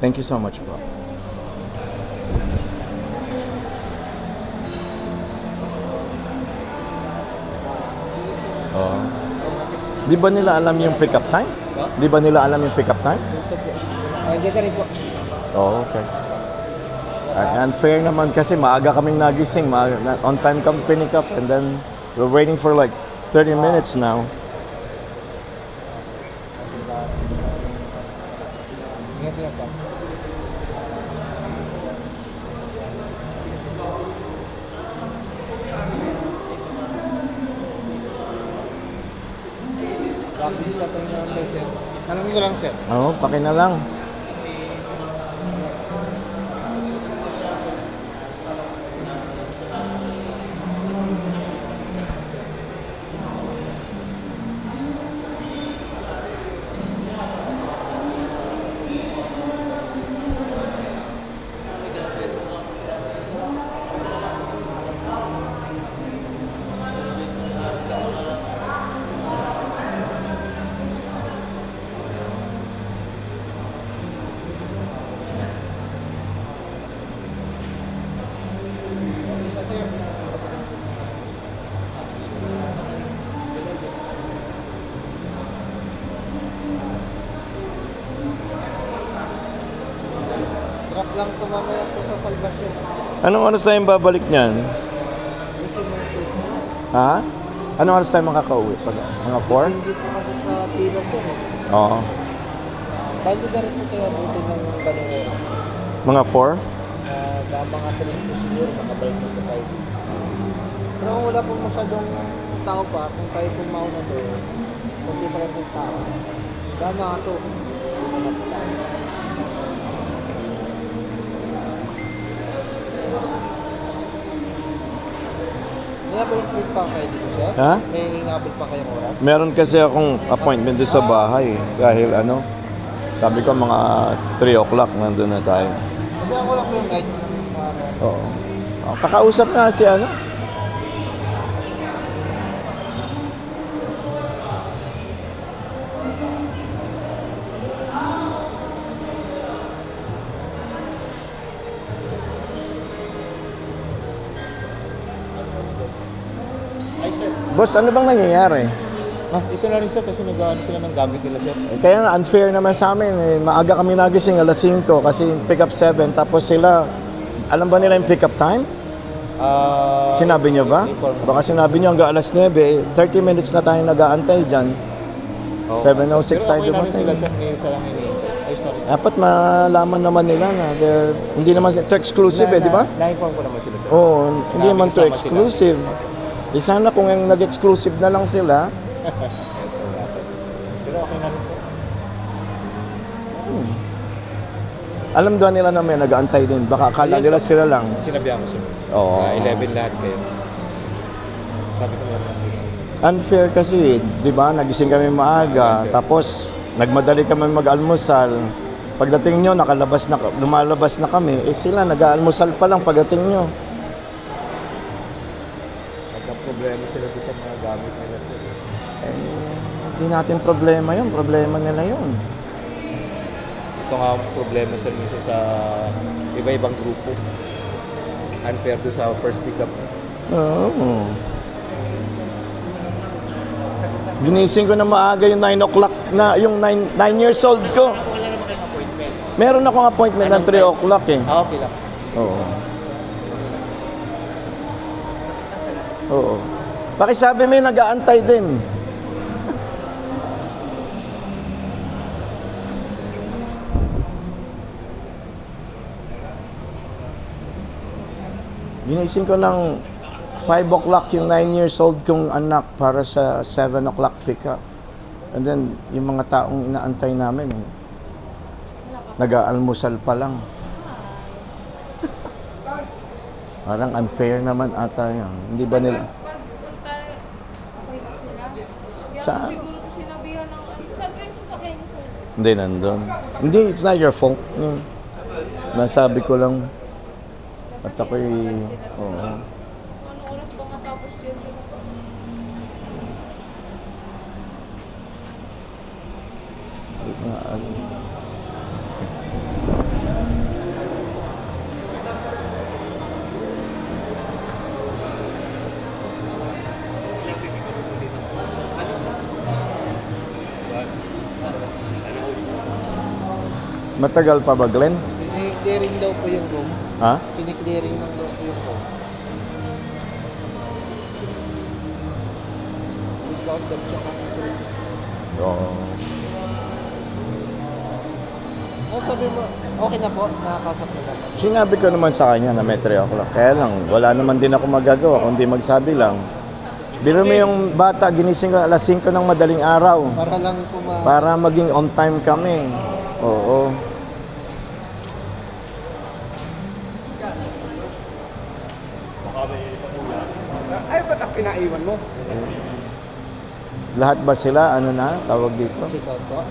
Thank you so much po. Oh. Di ba nila alam yung pick-up time? Di ba nila alam yung pick-up time? Dito rin po. Oh, okay. Unfair naman kasi maaga kaming nagising, on time kami pinick up, and then we're waiting for like 30 minutes now. Ingat lang po. Bakit siya pa yung sir? Tanongin ko lang, sir. Oo, paki na lang. Isa, sir. Truck lang ito mamaya po sa salvation. Anong oras tayo babalik niyan? Ha? Anong oras tayo makakauwi? Mga 4? Hindi po kasi sa pila, sir. Oo. Bali na rin po kayo buti ng ganung oras. Mga 4? Mga 3 po siguro, makabalik na sa 5. Pero kung wala pong masyadong tao pa, kung tayo pong mauna doon, kung di pa rin pong tao, tama ka to. May appointment pa kayo dito, sir? Ha? May ingabot pa kayong oras? Meron kasi akong appointment doon sa bahay. Dahil ano, sabi ko mga 3 o'clock nandun na tayo. Hindi ako lang po yung night. Oo. Oh, kakausap nga si ano. Ay, sir. Boss, ano bang nangyayari? Ito na rin, sir, kasi nag-ano sila ng gamit nila, sir. Kaya nga, unfair naman sa amin. Eh. Maaga kami nagising, alas 5, kasi pick up 7. Tapos sila, alam ba nila yung pick up time? Sinabi nyo ba? Baka sinabi nyo hanggang alas 9. 30 minutes na tayo nag-aantay dyan. 7:06 tayo dumating. Sila, sir, may isa lang iniintay. Ayos na rin. Dapat malaman naman nila na hindi naman ito exclusive di ba? Na-inform ko naman sila, sir. Oo, hindi Sabi naman to kasama exclusive. Sana kung yung nag-exclusive na lang sila, Pero okay na rin po. alam doon nila na may nag-aantay din. Baka akala nila sila lang. Sinabihan ko, sir. Oo. 11 lahat kayo. Sabi ko naman. Unfair kasi, di ba? Nagising kami maaga, tapos nagmadali kami mag-almusal. Pagdating nyo, lumalabas na kami. Sila, nag-aalmusal pa lang pagdating nyo. Nagka-problema sila doon sa mga gamit nila, sir. Hindi natin problema yun. Problema nila yun. Ito nga ang problema, sir, minsan sa iba-ibang grupo. Unfair doon sa first pick-up. Oo. Ginising ko na maaga yung 9 o'clock na, yung 9 years old ko. Wala naman kayong appointment. Meron akong appointment ng 3 o'clock eh. Okay lang. Oo. Oo. Pakisabi may nag-aantay din. Ginising ko ng 5 o'clock yung 9 years old kong anak para sa 7 o'clock pick-up. And then, yung mga taong inaantay namin, nag-aalmusal pa lang. Parang unfair naman ata yun. Hindi ba nila? Pagpunta, okay na sila. Saan? Siguro sinabihan ng, saan ba yung sasakyan niyo, sir? Hindi, nandun. Hindi, it's not your fault. Yung, nasabi ko lang. At ako'y, oo. Ano oras ba matapos yun? Hindi ko nga alam. Matagal pa ba, Glenn? Kiniklearing daw po yung room. Ha? Kiniklearing lang daw po yung room. Without them siya kami. Oo. Sabi mo, okay na po, nakakasap na lang. Sinabi ko naman sa kanya na may 3 o'clock. Kaya lang, wala naman din ako magagawa kundi magsabi lang. Biro mo yung bata, ginising ko alas 5 ng madaling araw Para lang po para maging on time kami. Oo. Ay, ba't ang pinaiwan mo? Lahat ba sila, ano na, tawag dito? Check out po.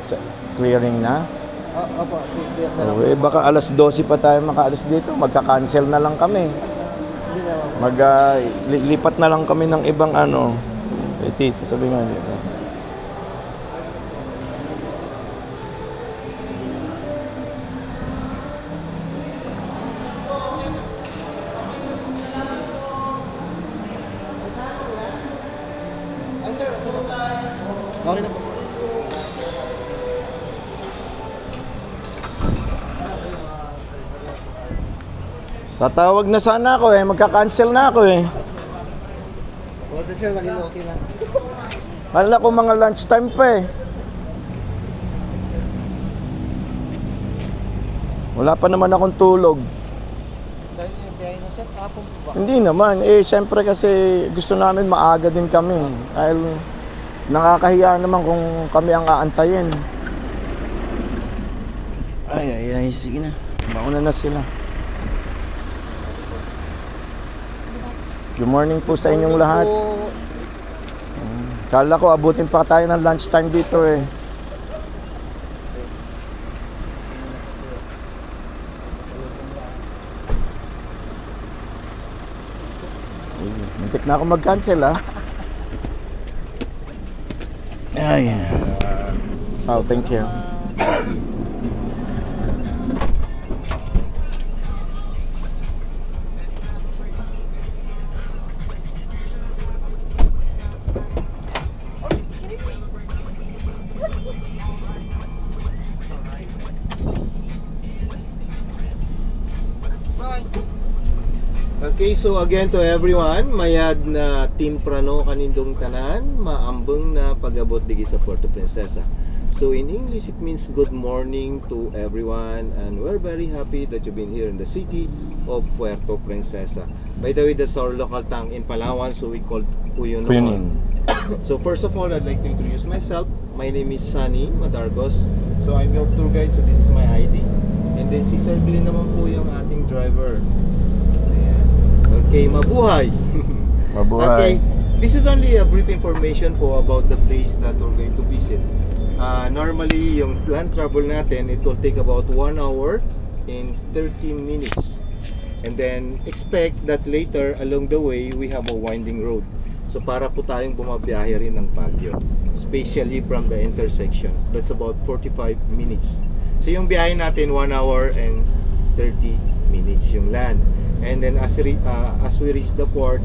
Clearing na? Opo, clear na lang. Oo, baka alas 12 pa tayo makaalis dito. Magka-cancel na lang kami. Hindi na. Lipat na lang kami ng ibang ano. Tito, sabi nga dito. Ay, sir, okay na po. Tatawag na sana ako eh. Magka-cancel na ako eh. Okay, sir, naging okay lang. Kala ko mga lunchtime pa eh. Wala pa naman akong tulog. Dahil yung biyahe na, sir, kahapon po ba? Hindi naman. Eh, syempre kasi gusto namin maaga din kami. Dahil nakakahiya naman kung kami ang aantayin. Ay, sige na. Mauna na sila. Good morning po sa inyong lahat. Kala ko abutin pa tayo ng lunchtime dito eh. Muntik na ako mag-cancel ah. Ay. Oh, thank you. Okay, so again to everyone, mayad na timprano kanindong tanan, maambeng na pag-abot digi sa Puerto Princesa. So in English, it means good morning to everyone, and we're very happy that you've been here in the city of Puerto Princesa. By the way, that's our local tongue in Palawan, so we call Cuyunon. Cuyunon. So first of all, I'd like to introduce myself. My name is Sunny Madargos. So I'm your tour guide, so this is my ID. And then si Sir Glenn naman po yung ating driver. Ayan. Okay, mabuhay! Mabuhay. Okay, this is only a brief information po about the place that we're going to visit. Normally, yung land travel natin, it will take about 1 hour and 13 minutes. And then, expect that later, along the way, we have a winding road. So, para po tayong bumabiyahe rin ng Baguio. Especially from the intersection. That's about 45 minutes. So, yung biyahe natin, 1 hour and 30 minutes yung land. And then as we reach the port,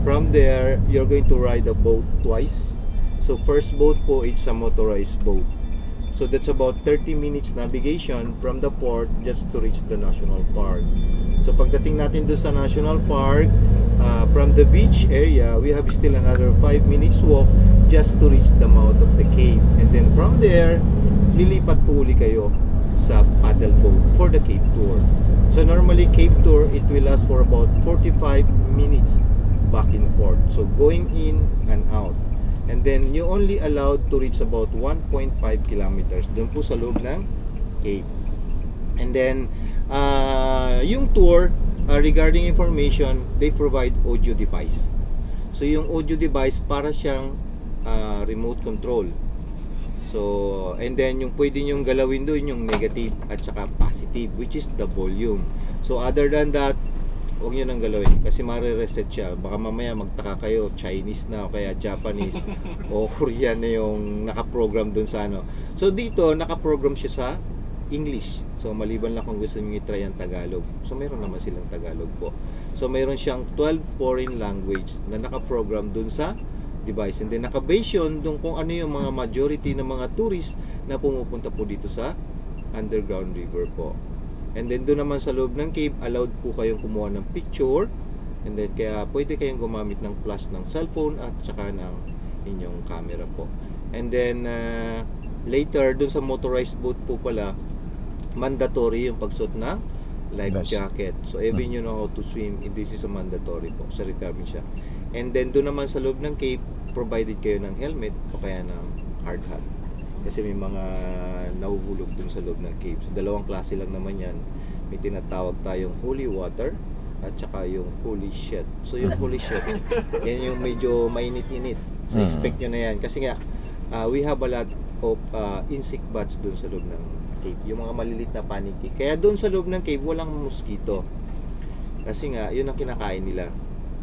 from there you're going to ride a boat twice. So first boat po, it's a motorized boat. So that's about 30 minutes navigation from the port just to reach the national park. So pagdating natin doon sa national park, from the beach area, we have still another 5 minutes walk just to reach the mouth of the cave. And then from there, lilipat po uli kayo sa paddle boat for the cave tour. So normally cave tour, it will last for about 45 minutes back in port. So going in and out. And then you only allowed to reach about 1.5 kilometers doon po sa loob ng cave. And then yung tour, regarding information, they provide audio device. So yung audio device para siyang remote control. So, and then yung pwede nyong galawin doon yung negative at saka positive, which is the volume. So other than that, huwag nyo nang galawin kasi mare-reset siya. Baka mamaya magtaka kayo, Chinese na o kaya Japanese o Korean na yung nakaprogram doon sa ano. So dito, nakaprogram siya sa English. So maliban lang kung gusto nyo i-try ang Tagalog. So meron naman silang Tagalog po. So meron siyang 12 foreign language na nakaprogram doon sa device. And then naka-base yun doon kung ano yung mga majority ng mga tourists na pumupunta po dito sa underground river po. And then doon naman sa loob ng cave, allowed po kayong kumuha ng picture. And then kaya pwede kayong gumamit ng flash ng cellphone at saka ng inyong camera po. And then later doon sa motorized boat po pala, mandatory yung pagsuot ng life Vest. jacket. So even you know how to swim, this is a mandatory po. Sa requirement siya. And then doon naman sa loob ng cave, provided kayo ng helmet o kaya ng hard hat. Kasi may mga nahuhulog dun sa loob ng cave. So, dalawang klase lang naman yan. May tinatawag tayong holy water at saka yung holy shit. So yung holy shit, yan yung medyo mainit-init. So expect nyo na yan. Kasi nga, we have a lot of insect bats dun sa loob ng cave. Yung mga malilit na paniki. Kaya dun sa loob ng cave, walang mosquito. Kasi nga, yun ang kinakain nila.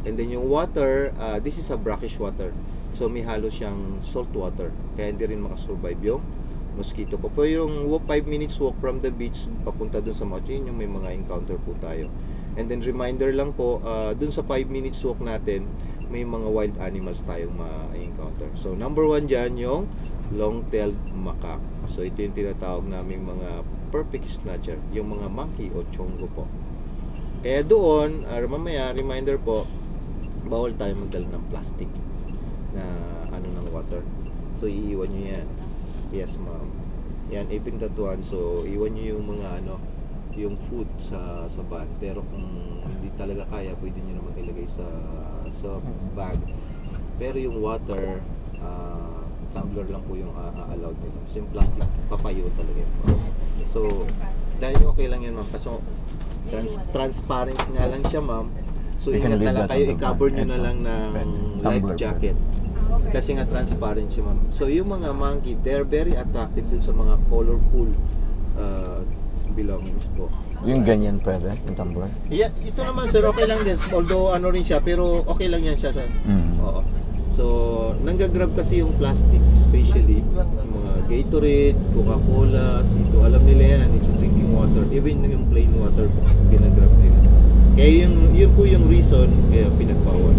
And then yung water, this is a brackish water. So may halo siyang salt water. Kaya hindi rin makasurvive yung mosquito po. Pero yung 5 minutes walk from the beach papunta dun sa mountain, yung may mga encounter po tayo. And then reminder lang po, dun sa 5 minutes walk natin, may mga wild animals tayong ma-encounter. So number 1 dyan yung long-tailed macaque. So ito yung tinatawag namin mga perfect snatcher, yung mga monkey o chongo po. Kaya doon, mamaya, reminder po, bawal tayo magdala ng plastic na ano ng water. So iiwan nyo yan. Yes ma'am. Yan, even that one. So iwan nyo yung mga ano, yung food sa van. Pero kung hindi talaga kaya, pwede nyo naman ilagay sa bag. Pero yung water, tumbler lang po yung allowed nila. So yung plastic, papayo talaga yun. So dahil okay lang yun ma'am. Kaso transparent nga lang siya ma'am. So You can ingat na leave lang that kayo, on the i-cover bag. nyo na lang ng life Tumbler jacket. Kasi nga transparent siya ma'am. So yung mga monkey, they're very attractive dun sa mga colorful belongings po. Yung ganyan pwede, yung tumbler. Yeah, ito naman sir, okay lang din. Although ano rin siya, pero okay lang yan siya sir. Oo. So, nanggagrab kasi yung plastic, especially yung mga Gatorade, Coca-Cola, Sito, alam nila yan, it's drinking water. Even yung plain water, ginagrab nila. Kaya yun po yung reason kaya pinagbawal.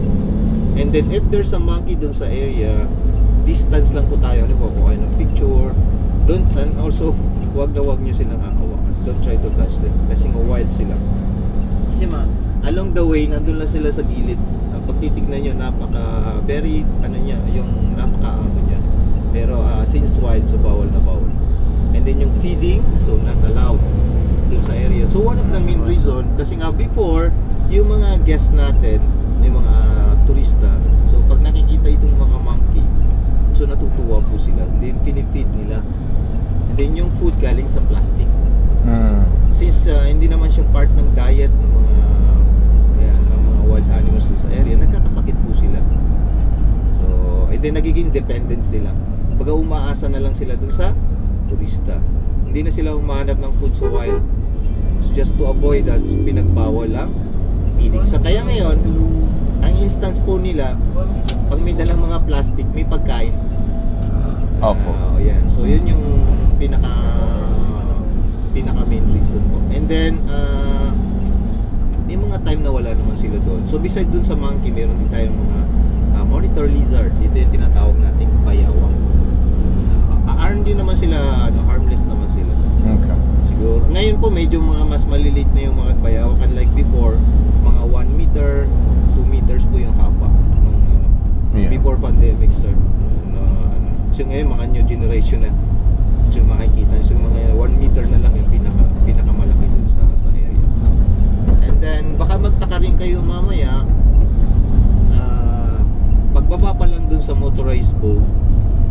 And then if there's a monkey dun sa area, distance lang po tayo. Ano po, kuha ng picture. Don't, and also, wag nyo silang hahawakan. Don't try to touch them. Kasi nga wild sila. Kasi along the way, nandun lang sila sa gilid. Pag titignan nyo, very, yung napaka-amo niya. Pero since wild, so bawal na bawal. And then yung feeding, so not allowed dun sa area. So one of the main reason, kasi nga before, yung mga guests natin, yung mga turista, so pag nakikita itong mga monkey, so natutuwa po sila. Then pinifeed nila. And then yung food galing sa plastic. Since hindi naman siya part ng diet ng mga wild animals sa area, nagkakasakit po sila. So, and then nagiging dependent sila. Baga umaasa na lang sila dun sa turista. Hindi na sila humahanap ng food sa wild. So, just to avoid that, so pinagbawal lang feeding. So, kaya ngayon, ang instance po nila, pag may dalang mga plastic, may pagkain. Opo. Yan. So, yun yung pinaka main reason po. And then, may mga time na wala naman sila doon. So, beside dun sa monkey, meron din tayong mga monitor lizard. Ito yung tinatawag nating bayawang. Hindi naman sila, harmless naman sila. Okay. Siguro. Ngayon po, medyo mga mas maliliit na yung mga bayawak. Unlike before, mga 1 meter, 2 meters po yung haba. Yeah. Before pandemic, sir. So ngayon, mga new generation na. So makikita. So mga 1 meter na lang yung pinakamalaki dun sa area. And then, baka magtaka rin kayo mamaya, pagbaba pa lang dun sa motorized boat,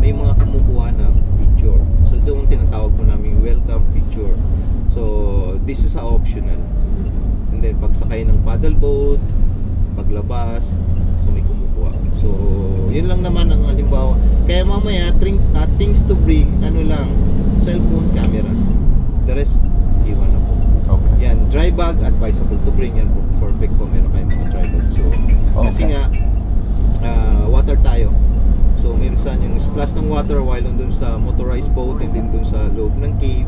may mga kumukuha ng picture. So doon tinatawag po namin welcome picture. So this is optional. And then pagsakay ng paddle boat, paglabas, so may kumukuha. So yun lang naman ang halimbawa. Kaya mamaya things to bring, cellphone camera. The rest iwan na po. Okay. Yan, dry bag advisable to bring yan po. Perfect po, meron kayong mga dry bag. So kasi nga water tayo. So minsan yung splash ng water while dun sa motorized boat and then dun sa loob ng cave,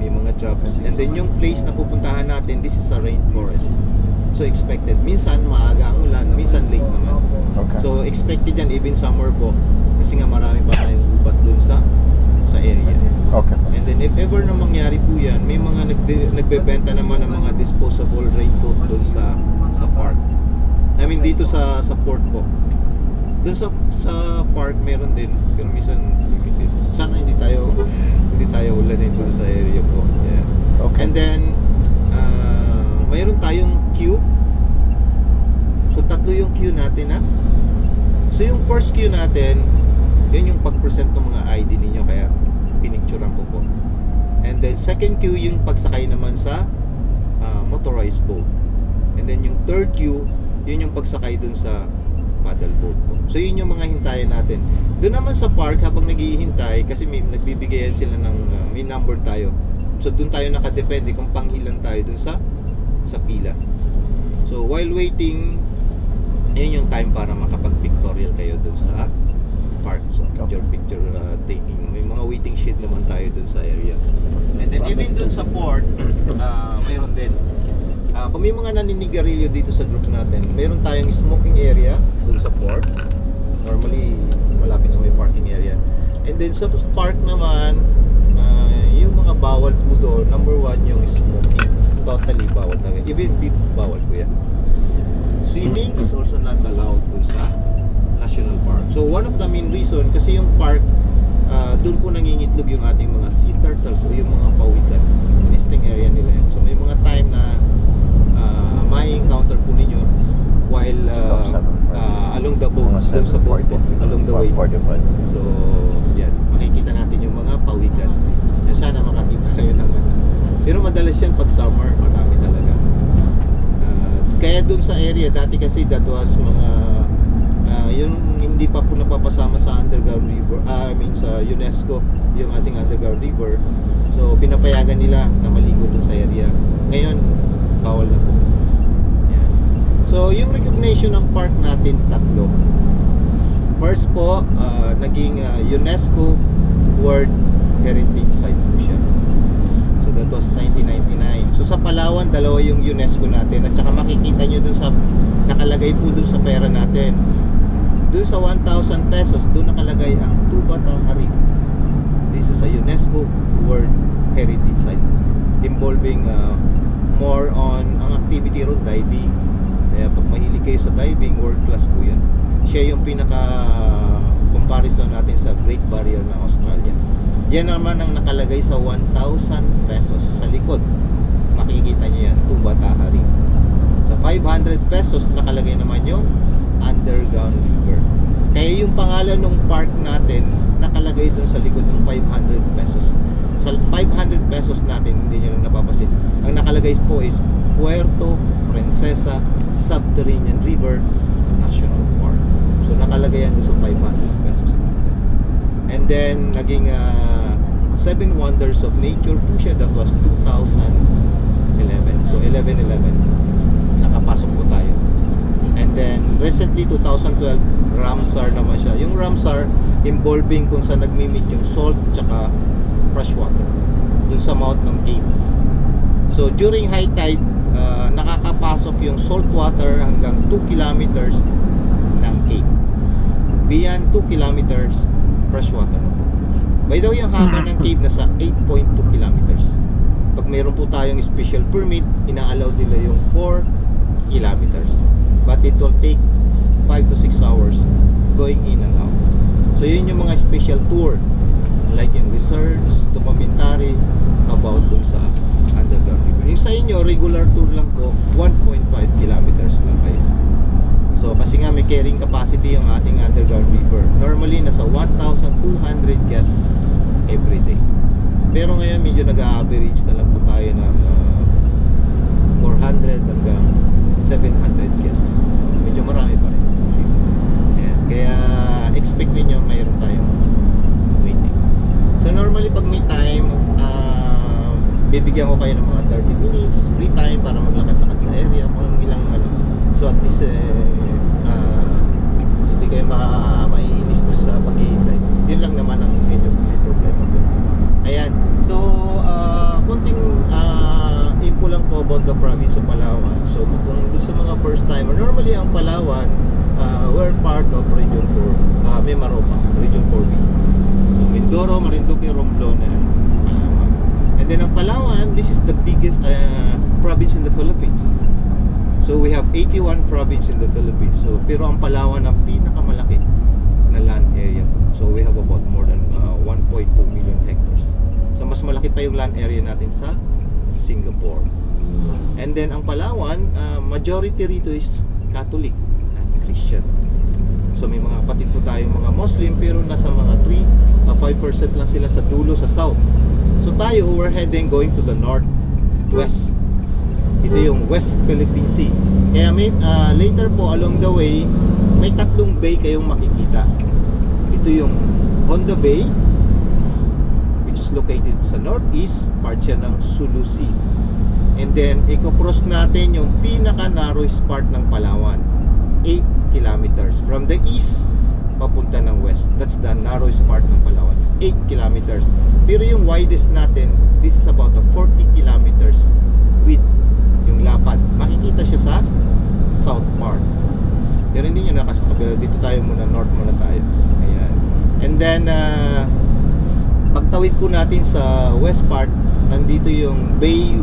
may mga drops. And then yung place na pupuntahan natin, this is a rainforest. So expected. Minsan maaga ang ulan, minsan late naman. Okay. So expected yan even summer po. Kasi nga marami pa tayong ubat dun sa area. Okay. And then if ever na mangyari po yan, may mga nagbebenta naman ng mga disposable raincoat doon sa park. I mean dito sa port po. Doon sa park meron din, pero minsan limited. Sana hindi tayo ulanin sa area po. Yeah. Okay. And then mayroon tayong queue. So tatlo yung queue natin ha. So yung first queue natin, yun yung pag-present ng mga ID ninyo, kaya pinicturean ko po. And then second queue yung pagsakay naman sa motorized boat. And then yung third queue, yun yung pagsakay dun sa paddle boat po. So yun yung mga hintayin natin. Doon naman sa park, habang naghihintay, kasi nagbibigayan sila ng may number tayo. So doon tayo nakadepende kung panghilan tayo dun sa pila. So while waiting, yun yung time para makapag-pictorial kayo dun sa park. So your picture taking. May mga waiting shed naman tayo dun sa area. And then even dun sa port, mayroon din. Kung may mga naninigarilyo dito sa group natin, mayroon tayong smoking area dun sa port. Normally, malapit sa may parking area. And then sa park naman, yung mga bawal po doon, number one yung smoking. Totally bawal talaga. Even beef, bawal po yan. Swimming is also not allowed dun sa National Park. So one of the main reason, kasi yung park, doon po nangingitlog yung ating mga sea turtles o yung mga pawikan. Nesting area nila yun. So may mga time na ma-encounter po ninyo while along the boat, doon sa boat po, along the way. So yan, makikita natin yung mga pawikan. Yan, sana makakita kayo ng pero madalas yan pag summer, marami talaga. Kaya doon sa area, dati kasi that was mga yung hindi pa po napapasama sa underground river, I mean sa UNESCO, yung ating underground river. So pinapayagan nila na maligo doon sa area. Ngayon, bawal na po. Yan. So yung recognition ng park natin, tatlo. First po, naging UNESCO World Heritage Site po siya. So that was 1999. So sa Palawan, dalawa yung UNESCO natin. At saka makikita nyo dun sa nakalagay po dun sa pera natin. Dun sa 1,000 pesos, dun nakalagay ang Tubata Hari. This is a UNESCO World Heritage Site involving more on ang activity ron, diving. Kaya pag mahilig kayo sa diving, world class po yun. Siya yung pinaka comparison natin sa Great Barrier ng Australia. Yan naman ang nakalagay sa 1,000 pesos sa likod. Makikita niyo yan, Tubata Hari. Sa 500 pesos nakalagay naman yung underground river. Kaya yung pangalan ng park natin nakalagay doon sa likod ng 500 pesos. Sa 500 pesos natin, hindi nyo lang napapasin, ang nakalagay po is Puerto Princesa Subterranean River National Park. So nakalagay yan doon sa 500 pesos natin. And then naging 7 Wonders of Nature po siya. That was 2011. So 11-11 nakapasok po tayo. And then recently 2012 Ramsar naman siya. Yung Ramsar involving kung saan nagmi-meet yung salt tsaka fresh water dun sa mouth ng cave. So during high tide, nakakapasok yung salt water hanggang 2 kilometers ng cave. Beyond 2 kilometers, fresh water na po. By the way, yung haba ng cave nasa 8.2 kilometers. Pag meron po tayong special permit, ina-allow nila yung 4 kilometers. But it will take 5 to 6 hours going in and out. So yun yung mga special tour, like yung research, documentary about dun sa underground river. Yung sa inyo, regular tour lang po, 1.5 kilometers lang kayo. So kasi nga may carrying capacity yung ating underground river. Normally nasa 1,200 guests every day. Pero ngayon medyo nag-average na lang po tayo ng 400 hanggang 700 guests. Medyo marami pa rin. Ayan. Kaya expect niyo mayroon tayong waiting. So normally pag may time, bibigyan ko kayo ng mga 30 minutes free time para maglakad-lakad sa area kung ilang ano. So at least hindi kayo maiinis sa paghihintay. Yun lang naman ang medyo may problema po. Ayan. So kunting info lang po about the province of Palawan. So kung dun sa mga first timer, normally ang Palawan, we're part of Region 4, Mimaropa, Region 4B. So Mindoro, Marinduque, Romblon, And then ang Palawan, this is the biggest province in the Philippines. So we have 81 province in the Philippines. So pero ang Palawan ang pinakamalaki na land area. So we have about more than 1.2 million hectares. So mas malaki pa yung land area natin sa Singapore. And then ang Palawan, majority rito is Catholic and Christian. So may mga kapatid po tayong mga Muslim, pero nasa mga 5% lang sila sa dulo sa south. So tayo, we're going to the northwest. Ito yung West Philippine Sea. Kaya may, later po along the way, may tatlong bay kayong makikita. Ito yung Honda Bay, which is located sa northeast, part siya ng Sulu Sea. And then, i-cross natin yung pinaka-narrowest part ng Palawan, 8 kilometers from the east papunta ng west. That's the narrowest part ng Palawan, 8 kilometers. Pero yung widest natin, this is about a 40 kilometers width yung lapad. Makikita siya sa south part. Pero hindi nyo nakasakabila. Dito tayo muna, north muna tayo. Ayan. And then, pagtawid po natin sa west part, nandito yung bay